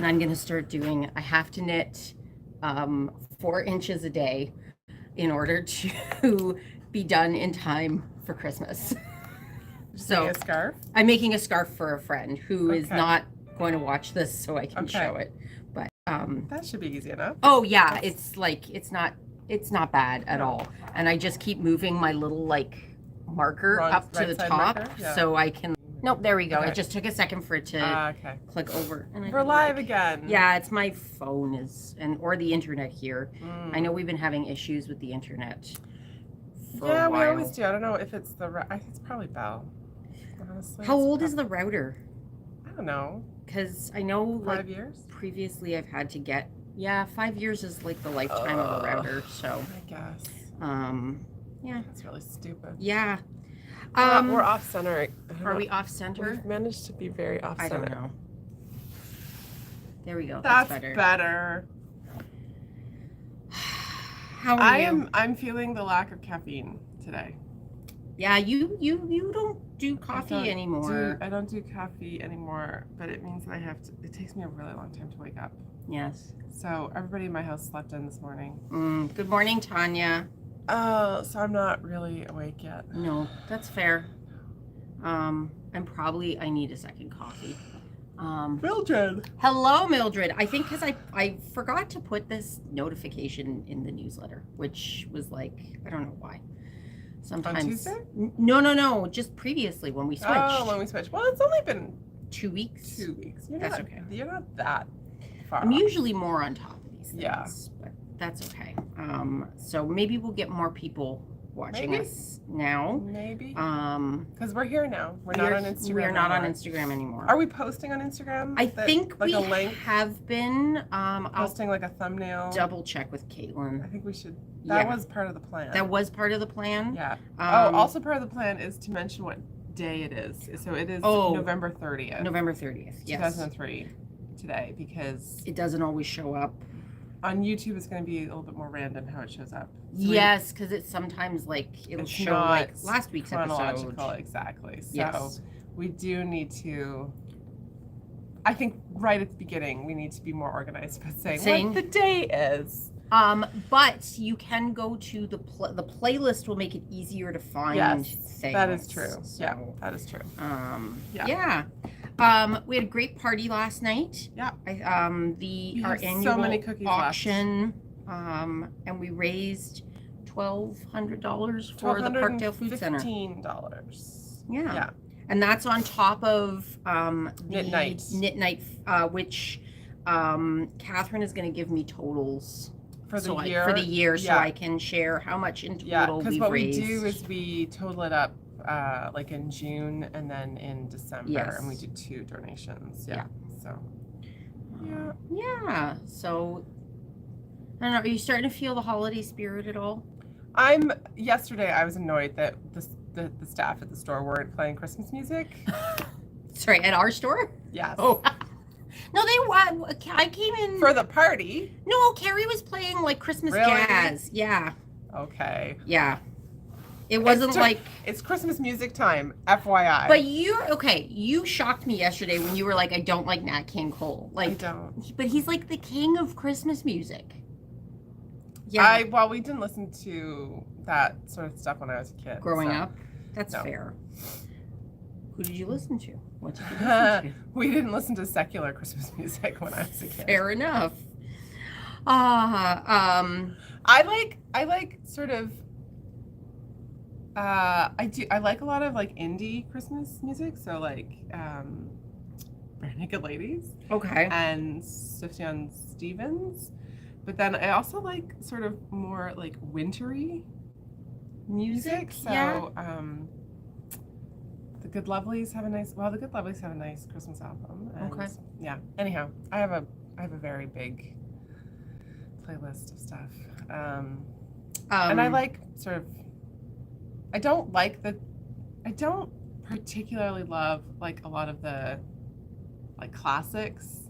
and I'm going to start doing, I have to knit 4 inches a day in order to be done in time for Christmas. So a scarf? I'm making a scarf for a friend who is Okay. not going to watch this, so I can Okay. show it. But that should be easy enough. oh yeah, it's like it's not bad at all. And I just keep moving my little like marker up to the top so I can. Nope, there we go. Okay. It just took a second for it to click over. And We're live again. Yeah, it's my phone or the internet here. I know we've been having issues with the internet. Yeah, we always do. I don't know if it's I think it's probably Bell. Honestly, how old is the router? I don't know. Because I know 5 years. Previously, I've had to get 5 years is like the lifetime of a router. So I guess. Yeah. That's really stupid. Yeah. We're off center. Are we off center? We've managed to be very off center. I don't know. There we go. That's better. How are you? I'm feeling the lack of caffeine today. Yeah, you don't do coffee anymore. I don't do coffee anymore, but it means that it takes me a really long time to wake up. Yes. So everybody in my house slept in this morning. Good morning, Tanya. Oh, so I'm not really awake yet. No, that's fair. I need a second coffee. Mildred. Hello, Mildred. I think because I forgot to put this notification in the newsletter, which was like, I don't know why. Sometimes. On Tuesday? No. Just previously when we switched. Oh, when we switched. Well, it's only been 2 weeks. 2 weeks. That's okay. You're not that far. I'm usually more on top of these things. Yeah. But that's okay. So maybe we'll get more people watching us now. Maybe. Because we're here now. We're not on Instagram. We're not on Instagram anymore. Are we posting on Instagram? I think like we a link? have been. Posting like a thumbnail. Double check with Caitlin. I think we should. That was part of the plan. That was part of the plan? Yeah. Also part of the plan is to mention what day it is. So it is November 30th. November 30th, yes. 2003 today, because it doesn't always show up. On YouTube, it's going to be a little bit more random how it shows up. So yes, because it's sometimes like it'll show like last week's chronological, episode. Exactly. So we do need to. I think right at the beginning we need to be more organized about saying what the day is. But you can go to the playlist will make it easier to find things. That is true. So, yeah, that is true. We had a great party last night. Yeah. Our annual auction, and we raised $1,200 for the Parkdale Food Center. $15. Yeah. And that's on top of Knit Night, which Catherine is going to give me totals for the year, so I can share how much in total we've raised. Because what we do is we total it up like in June and then in December, and we do 2 donations. Yeah. So. Yeah. So, I don't know. Are you starting to feel the holiday spirit at all? Yesterday I was annoyed that the staff at the store weren't playing Christmas music. Sorry, at our store? Yes. Oh. No, I came in for the party. No, Carrie was playing like Christmas jazz. Yeah. Okay. Yeah. It wasn't like it's Christmas music time, FYI. But you shocked me yesterday when you were like, I don't like Nat King Cole. Like, I don't. But he's like the king of Christmas music. Yeah. Well, we didn't listen to that sort of stuff when I was a kid. Growing up? That's fair. Who did you listen to? What did you listen to? We didn't listen to secular Christmas music when I was a kid. Fair enough. I like sort of I like a lot of like indie Christmas music, so like Bare Naked Ladies. Okay. And Sufjan Stevens. But then I also like sort of more like wintry music. So the Good Lovelies have a nice Christmas album. And okay. Yeah. Anyhow, I have a very big playlist of stuff. And I like sort of I don't particularly love like a lot of the like classics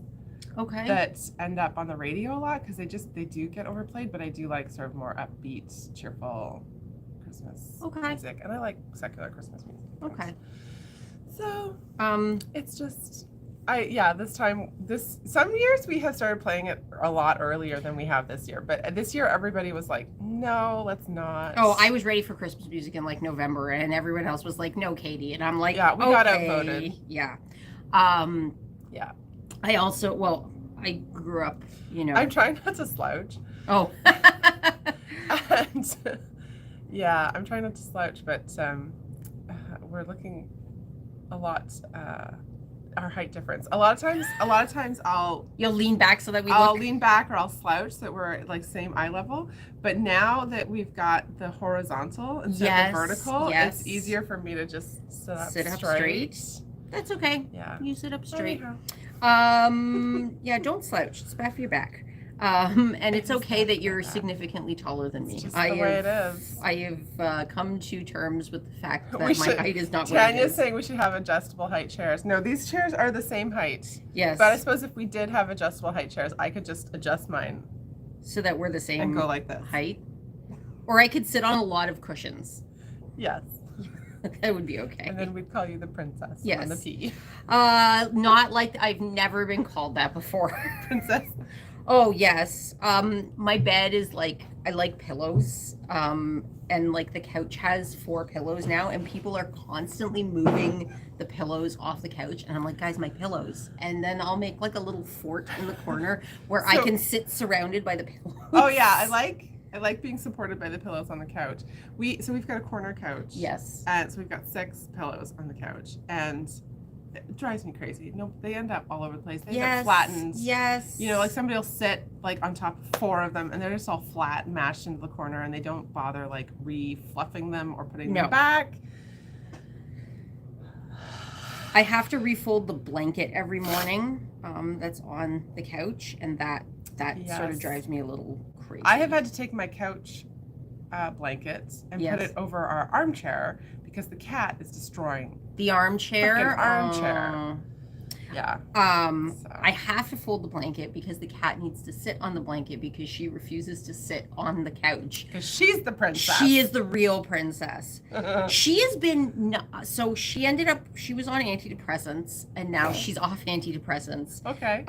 that end up on the radio a lot because they do get overplayed, but I do like sort of more upbeat, cheerful Christmas music, and I like secular Christmas music. Okay. So it's just some years we have started playing it a lot earlier than we have this year, but this year everybody was like, no, let's not. Oh, I was ready for Christmas music in like November, and everyone else was like, no, Katie, and I'm like, yeah, we got outvoted. Yeah. Yeah. I also, well, I grew up, you know. I'm trying not to slouch. Oh. And yeah, I'm trying not to slouch, but we're looking a lot. Our height difference. A lot of times you'll lean back so that I'll lean back or I'll slouch so that we're like same eye level. But now that we've got the horizontal instead of the vertical, it's easier for me to just sit up straight. That's okay. Yeah. You sit up straight. Yeah, don't slouch. It's bad for your back. And it's okay that you're significantly taller than me. It's just the way it is. I have come to terms with the fact that my height is not what it is. Tanya's saying we should have adjustable height chairs. No, these chairs are the same height. Yes. But I suppose if we did have adjustable height chairs, I could just adjust mine. So that we're the same and go like this. height. Or I could sit on a lot of cushions. Yes. That would be okay. And then we'd call you the princess on the P. Not like I've never been called that before. Princess. Oh yes. My bed is like, I like pillows. And like the couch has 4 pillows now, and people are constantly moving the pillows off the couch, and I'm like, guys, my pillows. And then I'll make like a little fort in the corner where I can sit surrounded by the pillows. Oh yeah, I like being supported by the pillows on the couch. We've got a corner couch. Yes. And so we've got 6 pillows on the couch, and it drives me crazy. No, they end up all over the place. They end up flattened. Yes. You know, like somebody will sit like on top of 4 of them, and they're just all flat, mashed into the corner, and they don't bother like refluffing them or putting them back. I have to refold the blanket every morning. That's on the couch, and that sort of drives me a little crazy. I have had to take my couch blanket and put it over our armchair because the cat is destroying the armchair. Yeah. I have to fold the blanket because the cat needs to sit on the blanket because she refuses to sit on the couch. Because she's the princess. She is the real princess. She has been, so she was on antidepressants, and now she's off antidepressants. Okay.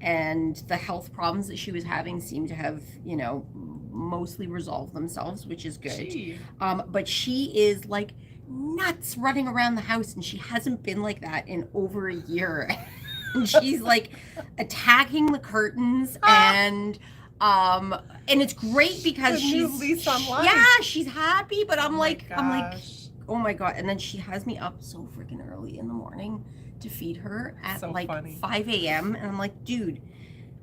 And the health problems that she was having seem to have, you know, mostly resolved themselves, which is good. But she is like nuts running around the house, and she hasn't been like that in over a year. And she's like attacking the curtains, and it's great because she's lease on life. Yeah, she's happy, but I'm like, oh my god. And then she has me up so freaking early in the morning to feed her at 5 a.m. and I'm like, dude,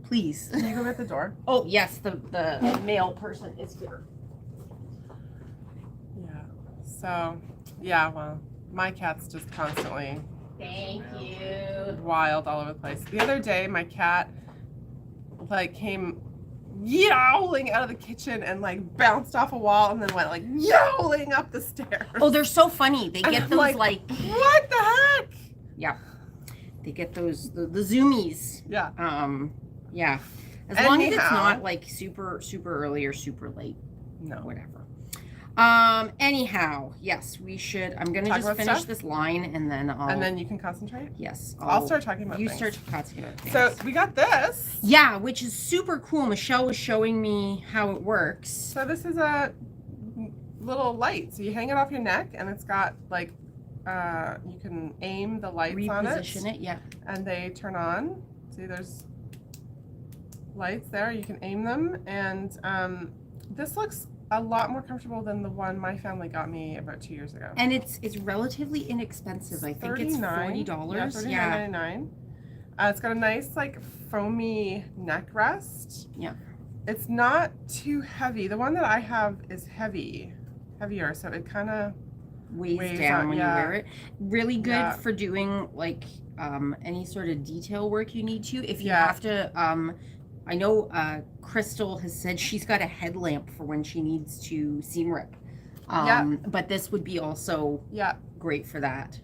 please. Can you go at the door? Oh yes, the male person is here. Yeah. So yeah, well, my cat's just constantly wild all over the place. The other day, my cat like came yowling out of the kitchen and like bounced off a wall and then went like yowling up the stairs. Oh, they're so funny. They get those like what the heck? Yeah, they get those the zoomies. Yeah. Yeah. As long as it's not like super early or super late. No. Whatever. Anyhow, yes, we should. I'm gonna just finish this line and then I'll. And then you can concentrate? Yes. I'll start talking about things. You start concentrating about things. So we got this. Yeah, which is super cool. Michelle was showing me how it works. So this is a little light. So you hang it off your neck, and it's got like, you can aim the lights on it. Reposition it, yeah. And they turn on. See, there's lights there. You can aim them, and this looks a lot more comfortable than the one my family got me about 2 years ago. And it's relatively inexpensive. I think it's $40. Yeah, $39.99. It's got a nice like foamy neck rest. Yeah. It's not too heavy. The one that I have is heavier, so it kind of weighs down when you wear it. Really good for doing like any sort of detail work you need to. If you have to, I know Crystal has said she's got a headlamp for when she needs to seam rip. But this would be also great for that.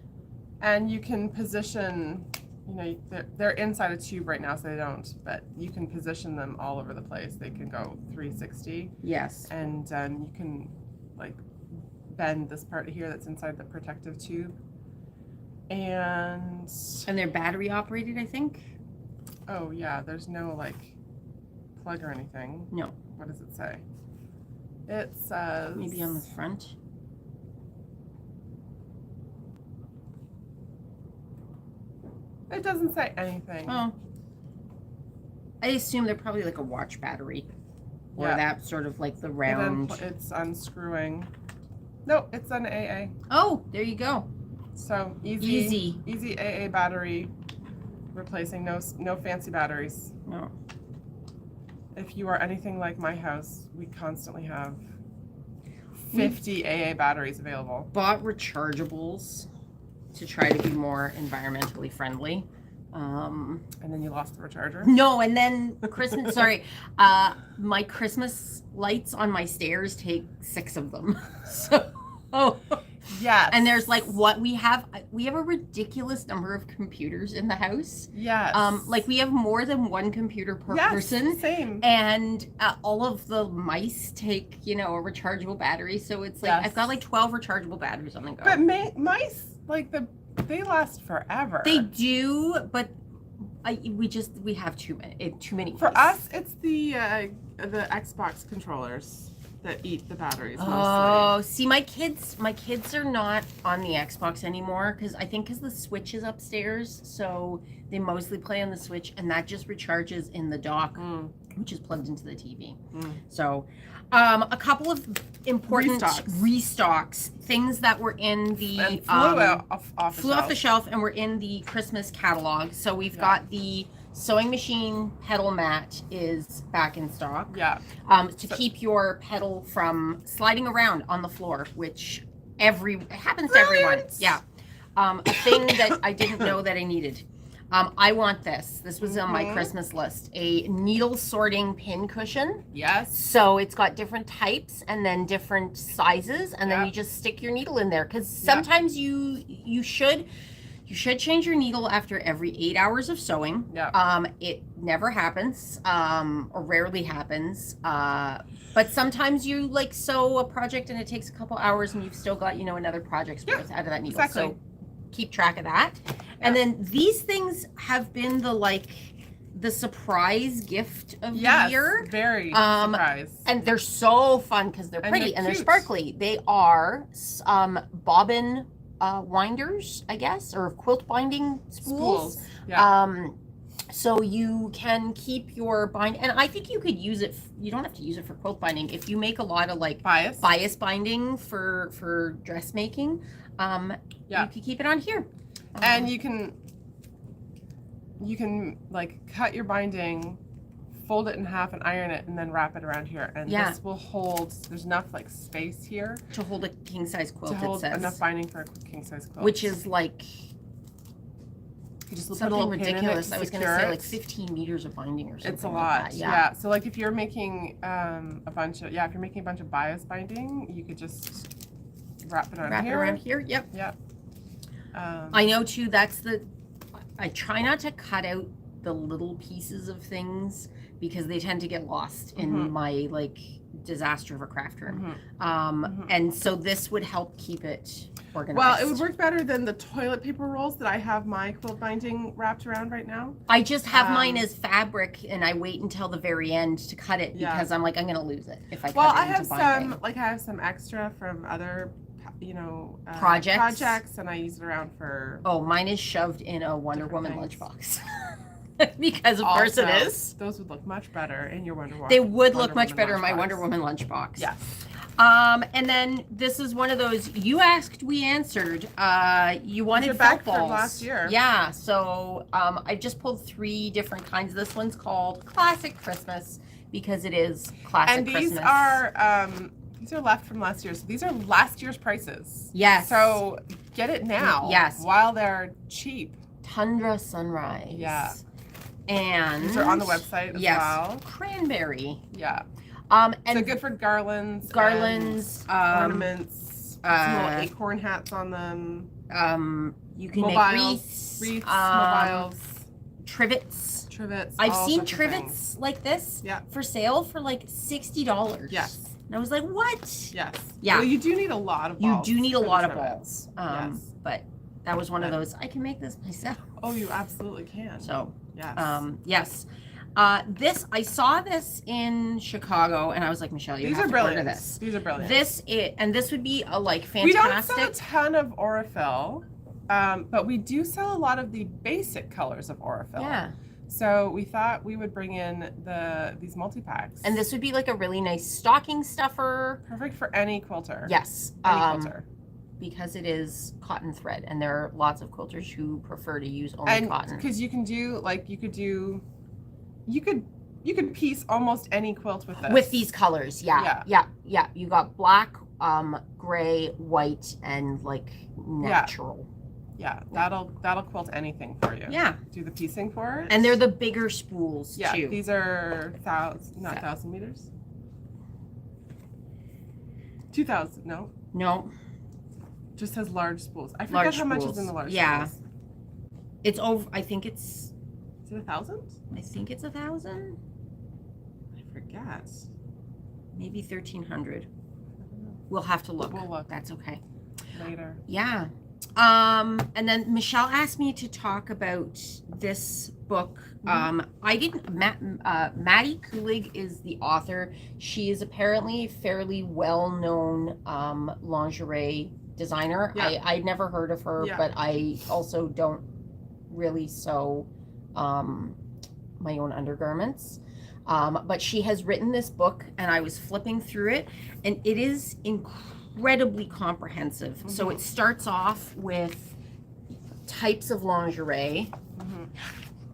And you can position, you know, they're inside a tube right now, so they don't, but you can position them all over the place. They can go 360. Yes. And you can like bend this part here that's inside the protective tube. And they're battery operated, I think. Oh yeah, there's no like plug or anything. No. What does it say? It says maybe on the front. It doesn't say anything. Oh. I assume they're probably like a watch battery. Or that sort of like the round. It's unscrewing. No, it's an AA. Oh, there you go. So easy AA battery, replacing no fancy batteries. No. If you are anything like my house, we constantly have 50 AA batteries available. Bought rechargeables to try to be more environmentally friendly. And then you lost the recharger? No, and then Christmas, sorry, my Christmas lights on my stairs take 6 of them. So, yes. And there's like we have a ridiculous number of computers in the house. Yes. Like we have more than one computer per person. Same. And all of the mice take, a rechargeable battery. So it's like I've got like 12 rechargeable batteries on the go. But mice, like they last forever. They do, but we have too many. For us, it's the Xbox controllers that eat the batteries mostly. Oh, see, my kids are not on the Xbox anymore because the Switch is upstairs, so they mostly play on the Switch, and that just recharges in the dock, which is plugged into the TV. So, a couple of important restocks, things that were in the flew off the shelf and were in the Christmas catalog. So we've got the sewing machine pedal mat is back in stock. Yeah. To keep your pedal from sliding around on the floor, which it happens to everyone. Yeah. A thing that I didn't know that I needed. I want this. This was on my Christmas list. A needle sorting pin cushion. Yes. So it's got different types and then different sizes, and then you just stick your needle in there. Because sometimes you should change your needle after every 8 hours of sewing. Yeah. It never happens, or rarely happens. But sometimes you like sew a project and it takes a couple hours, and you've still got another project's worth out of that needle. Exactly. So keep track of that. And then these things have been the surprise gift of the year. Very surprise. And they're so fun because they're pretty and they're sparkly. They are bobbin winders, I guess, or quilt binding spools. Yeah. So you can keep your bind, and I think you could use it. You don't have to use it for quilt binding if you make a lot of like bias binding for dressmaking. You could keep it on here. And you can like cut your binding, fold it in half and iron it, and then wrap it around here. And this will hold, there's enough like space here to hold a king size quilt. To hold enough binding for a king size quilt. Which is like just a little ridiculous. I was going to say like 15 meters of binding or something. It's a lot. Like that. Yeah. So like if you're making a bunch of bias binding, you could just wrap it around here. Yep. Yep. I know too. I try not to cut out the little pieces of things because they tend to get lost in my like disaster of a craft room. And so this would help keep it organized. Well, it would work better than the toilet paper rolls that I have my quilt binding wrapped around right now. I just have mine as fabric, and I wait until the very end to cut it because I'm like, I'm going to lose it if I cut it into binding. I have some extra from other projects, and I use it around for. Oh, mine is shoved in a Wonder Woman lunchbox. Because of course it is. Those would look much better in your Wonder Woman. They would look much better in my Wonder Woman lunchbox. Yes. And then this is one of those you asked, we answered. You wanted felt balls from last year. Yeah. So I just pulled 3 different kinds. This one's called Classic Christmas because it is classic Christmas. And these are left from last year. So these are last year's prices. Yes. So get it now. Yes. While they're cheap. Tundra Sunrise. Yeah. And these are on the website as well. Cranberry. Yeah. And so good for garlands, ornaments, some little acorn hats on them. You can make wreaths, mobiles, trivets. I've seen trivets like this for sale for like $60. Yes. And I was like, what? Yes. Yeah. Well, you do need a lot of balls. You do need a lot of balls. But that was one of those, I can make this myself. Oh, you absolutely can. So, yes. Yes. I saw this in Chicago, and I was like, Michelle, you have to order this. These are brilliant. This would be a like fantastic. We don't sell a ton of Aurifil, but we do sell a lot of the basic colors of Aurifil. Yeah. So we thought we would bring in these multi-packs. And this would be like a really nice stocking stuffer. Perfect for any quilter. Yes. Any quilter. Because it is cotton thread, and there are lots of quilters who prefer to use only cotton. Because you can do you could piece almost any quilt with this. With these colors, yeah. You got black, gray, white, and like natural. Yeah, that'll quilt anything for you. Yeah. Do the piecing for it. And they're the bigger spools too. Yeah, these are 1,000 meters. 2,000, no. No. Just says large spools. I forget how much is in the large spools. It's over, I think it's. Is it 1,000? I think it's 1,000. I forget. Maybe 1,300. We'll have to look. We'll look. That's okay. Later. Yeah. And then Michelle asked me to talk about this book. I didn't. Maddie Kulig is the author. She is apparently a fairly well-known lingerie designer. Yeah. I'd never heard of her, but I also don't really sew my own undergarments. But she has written this book, and I was flipping through it, and it is incredibly comprehensive. So it starts off with types of lingerie.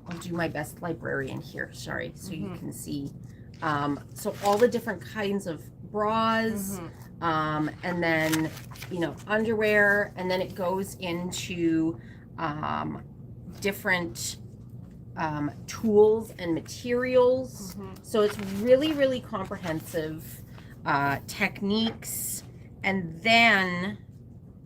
I'll do my best librarian here, sorry, so you can see. So all the different kinds of bras, and then, underwear, and then it goes into different tools and materials. So it's really, really comprehensive. Techniques, and then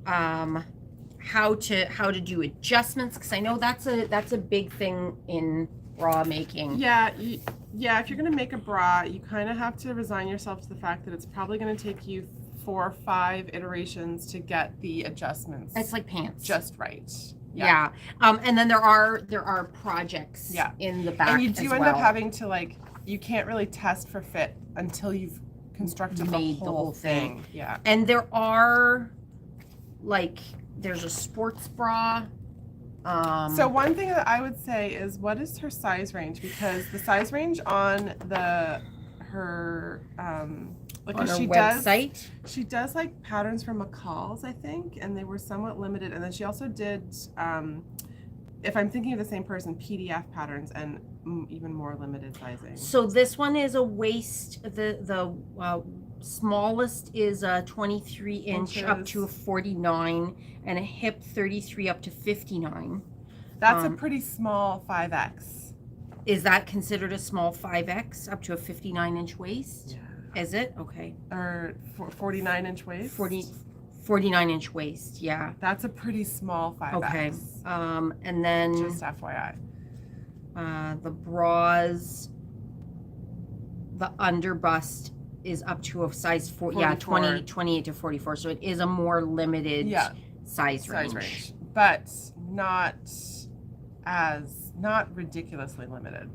how to do adjustments, because I know that's a big thing in bra making. Yeah, if you're gonna make a bra, you kind of have to resign yourself to the fact that it's probably gonna take you 4 or 5 iterations to get the adjustments. It's like pants. Just right. Yeah. And then there are projects in the back. And you do end up having to you can't really test for fit until you've constructed the whole thing. Yeah. And there are there's a sports bra. So one thing that I would say is, what is her size range? Because the size range on her website, she does like patterns from McCall's, I think, and they were somewhat limited. And then she also did, if I'm thinking of the same person, PDF patterns and even more limited sizing. So this one is a waist. The smallest is a 23 inch up to a 49, and a hip 33 up to 59. That's a pretty small 5X. Is that considered a small 5X up to a 59-inch waist? Yeah. Is it? Okay. Or 49-inch waist? 49-inch waist, yeah. That's a pretty small 5X. Okay. And then just FYI. The bras, the underbust is up to a size 28 to 44. So it is a more limited size range. But not ridiculously limited.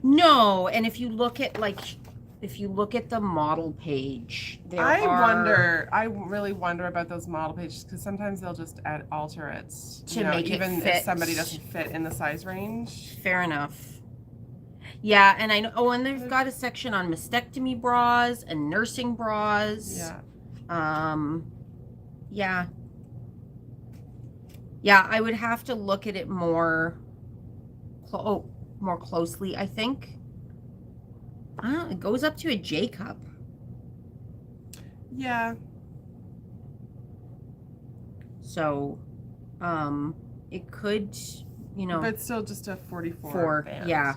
No, and if you look at the model page, I really wonder about those model pages, because sometimes they'll just alter it to make it even fit. If somebody doesn't fit in the size range. Fair enough. Yeah, and I know. Oh, and they've got a section on mastectomy bras and nursing bras. Yeah. Yeah, I would have to look at it more closely, I think. It goes up to a J cup. Yeah. So, it could, But it's still just a 44 band. Yeah.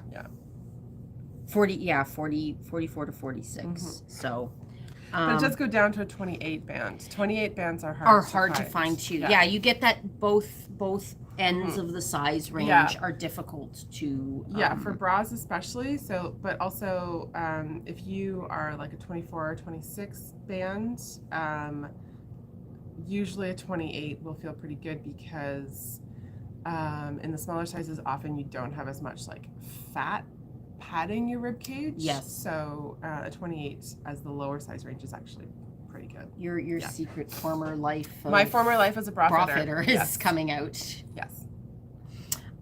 44 to 46. So. But it does go down to a 28 band. 28 bands are hard to find too. Yeah, you get that both ends of the size range are difficult to. For bras especially. So, but also if you are like a 24 or 26 band, usually a 28 will feel pretty good, because In the smaller sizes, often you don't have as much like fat padding your rib cage. Yes. So a 28 as the lower size range is actually pretty good. Your secret former life. My former life as a bra fitter is coming out. Yes.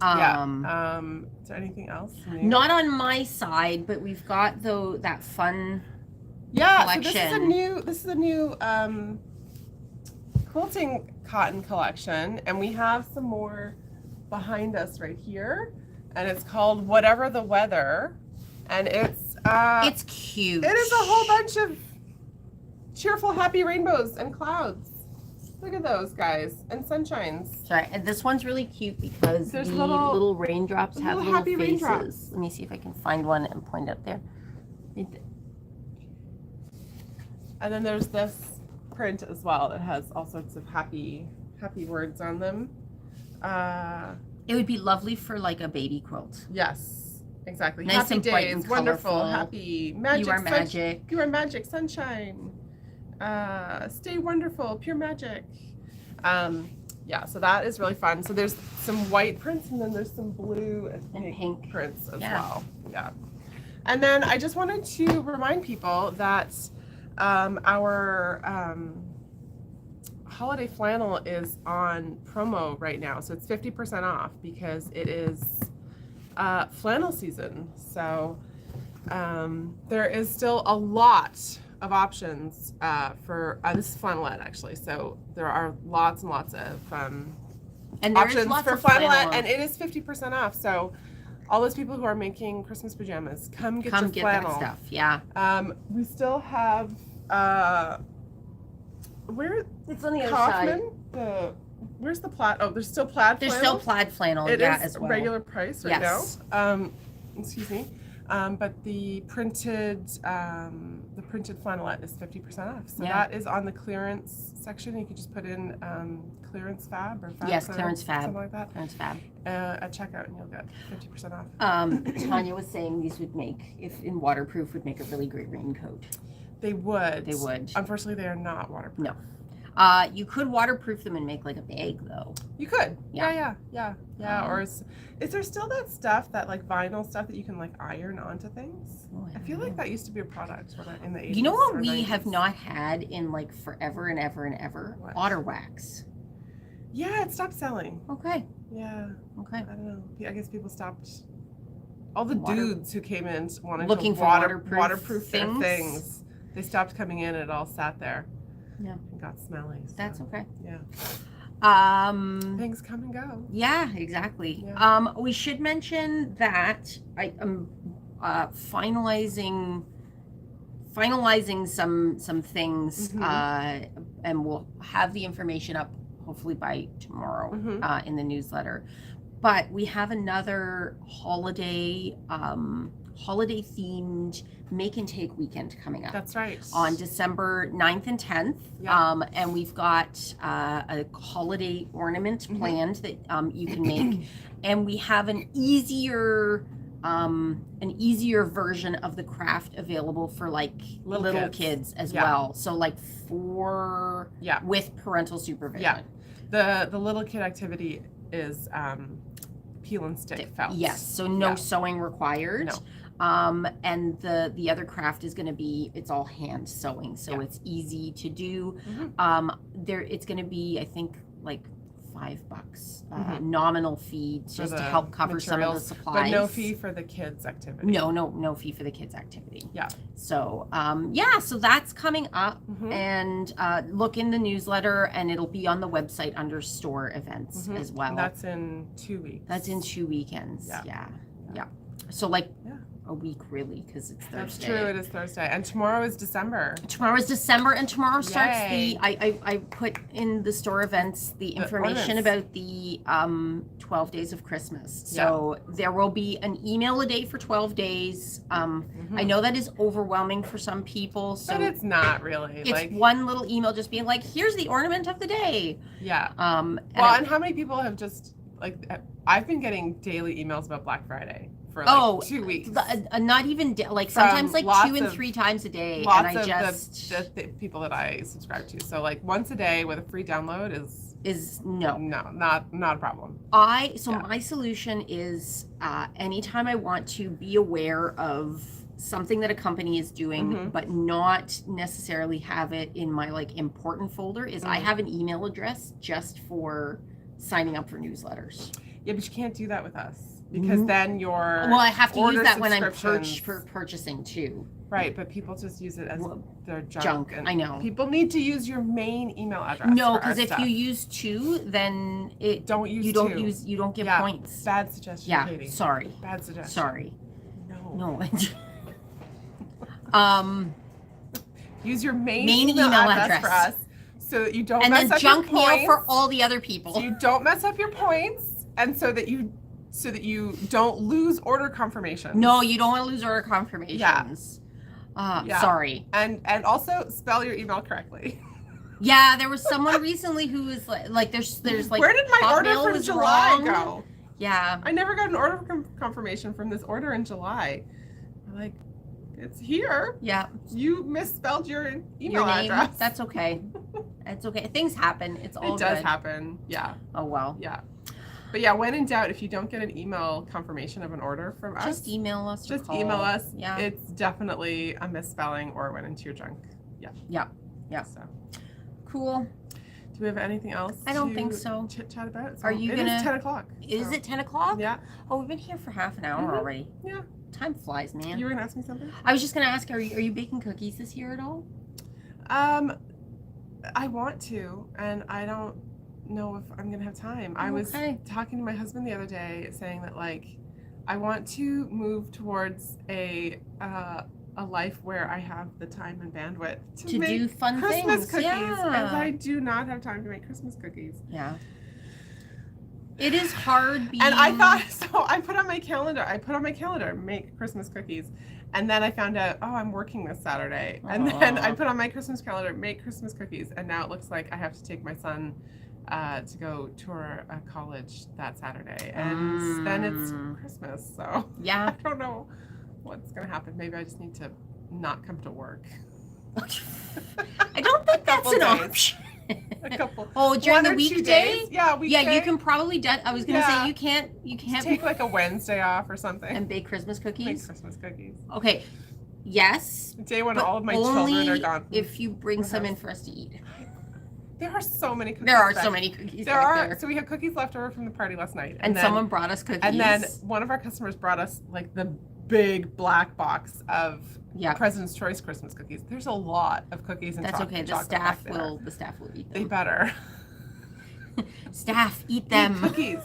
Yeah. Is there anything else new? Not on my side, but we've got that fun. Collection. So this is a new quilting cotton collection, and we have some more behind us right here, and it's called Whatever the Weather, and it's cute. It is a whole bunch of cheerful, happy rainbows and clouds. Look at those guys, and sunshines. Sorry, and this one's really cute because there's the little raindrops have little happy faces. Raindrops. Let me see if I can find one and point out there. And then there's this print as well that has all sorts of happy words on them. It would be lovely for like a baby quilt. Yes, exactly. Nice happy and bright days, and wonderful, colorful. happy, magic. You are magic. You are magic, sunshine. Stay wonderful, pure magic. Yeah, so that is really fun. So there's some white prints, and then there's some blue and pink prints as well. Yeah. And then I just wanted to remind people that our holiday flannel is on promo right now. So it's 50% off because it is flannel season. So there is still a lot of options for this is flannelette actually. So there are lots and lots of options for flannelette, and it is 50% off. So all those people who are making Christmas pajamas, come get your flannel. That stuff. Yeah. We still have where it's on the other Kaufman, side. Where's the plaid? Oh, there's still plaid flannel. There's still plaid flannel. It is as well. Regular price right now. Excuse me. But the printed flannelette is 50% off. So that is on the clearance section. You can just put in clearance fab or fab. Yes, clearance fab. Something like that. Clearance fab. At checkout, and you'll get 50% off. Tanya was saying these would make, if in waterproof, would make a really great raincoat. They would. They would. Unfortunately, they are not waterproof. No. You could waterproof them and make like a bag though. You could. Yeah. Or is there still that stuff, that like vinyl stuff that you can like iron onto things? Oh, I feel like that used to be a product in the 80s. You know what we 90s? have not had in like forever and ever and ever? What? Otter wax. Yeah, it stopped selling. Okay. Yeah. Okay. I don't know. I guess people stopped. All the dudes who came in wanted looking to for waterproof their things. They stopped coming in, and it all sat there. Yeah. And got smelly. So. That's okay. Yeah. Things come and go. Yeah, exactly. Yeah. We should mention that I am finalizing some things, and we'll have the information up hopefully by tomorrow in the newsletter. But we have another holiday themed Make and Take weekend coming up. That's right. On December 9th and 10th. Yeah. And we've got a holiday ornament planned that you can make. And we have an easier version of the craft available for like little kids as well. So like with parental supervision. Yeah. The little kid activity is peel and stick felt. Yes. So no sewing required. No. And the other craft is going to be, it's all hand sewing, so it's easy to do. It's going to be, I think, like $5 nominal fee just to help cover some of the supplies. But no fee for the kids activity. No fee for the kids activity. Yeah. So so that's coming up, and look in the newsletter, and it'll be on the website under store events as well. And that's in 2 weeks. That's in 2 weekends. Yeah. So like a week really, because it's Thursday. That's true. It is Thursday, and tomorrow is December. Tomorrow is December, and tomorrow starts I put in the store events the information about the 12 days of Christmas. So there will be an email a day for 12 days. I know that is overwhelming for some people. So but it's not really. It's like one little email just being like, here's the ornament of the day. Yeah. And how many people have just I've been getting daily emails about Black Friday for 2 weeks. Not even sometimes like 2 and 3 times a day. Lots of the people that I subscribe to. So like once a day with a free download is is no. No, not a problem. My solution is anytime I want to be aware of something that a company is doing, but not necessarily have it in my like important folder, is I have an email address just for signing up for newsletters. Yeah, but you can't do that with us because then your I have to use that when I'm subscriptions- purchasing too. Right, but people just use it as their Junk. and I know. People need to use your main email address. No, because if you use two, then you don't get points. Bad suggestion, Yeah, Katie. sorry. Bad suggestion. Sorry. No. Use your main email address for us so that you don't mess up your points. And then junk mail for all the other people. So you don't mess up your points, and so that you don't lose order confirmations. No, you don't want to lose order confirmations. Sorry. And also spell your email correctly. Yeah, there was someone recently who was like there's like where did my order Hotmail from July wrong. go? Yeah. I never got an order confirmation from this order in July. I'm like, it's here. Yeah. You misspelled your email address. That's okay. It's okay. Things happen. It's all good. It does happen. Yeah. Oh well. Yeah. But yeah, when in doubt, if you don't get an email confirmation of an order from us, just email us. Just call. email us. Yeah. It's definitely a misspelling or went into your junk. Yeah. Yeah. Yeah. So cool. Do we have anything else? I don't think so. Chit chat about. Are you gonna? It is 10 o'clock. Is it 10 o'clock? Yeah. Oh, we've been here for half an hour already. Yeah. Time flies, man. You were gonna ask me something? I was just gonna ask, are you baking cookies this year at all? I want to, and I don't know if I'm gonna have time. I was talking to my husband the other day, saying that like I want to move towards a life where I have the time and bandwidth to make do fun Christmas things. cookies, Yeah. as I do not have time to make Christmas cookies. Yeah. It is hard being... And I thought, so I put on my calendar, make Christmas cookies. And then I found out, I'm working this Saturday. And then I put on my Christmas calendar, make Christmas cookies. And now it looks like I have to take my son to go tour a college that Saturday. And then it's Christmas. So yeah. I don't know what's going to happen. Maybe I just need to not come to work. I don't think that's an option. A couple. Oh, during the weekday? Yeah, weekday. Yeah, you can probably. I was gonna say you can't. You can't take like a Wednesday off or something and bake Christmas cookies. Make Christmas cookies. Okay. Yes. The day when all of my children are gone. If you bring some in for us to eat. There are so many cookies. There are so many cookies. There. So we had cookies left over from the party last night, and then, someone brought us cookies. And then one of our customers brought us like the big black box of President's Choice Christmas cookies. There's a lot of cookies and that's okay. The staff will eat them. They better. Staff eat them. Eat cookies.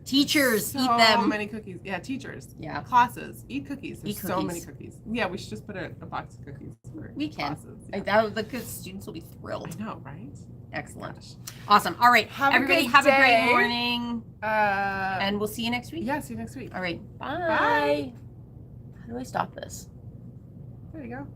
Teachers eat them. So many cookies. Yeah, teachers. Yeah. Classes eat cookies. There's so many cookies. Yeah, we should just put a box of cookies for classes. Yeah. The students will be thrilled. I know, right? Excellent. Gosh. Awesome. All right. Everybody have a great morning. And we'll see you next week. Yeah, see you next week. All right. Bye. Bye. How do I stop this? There you go.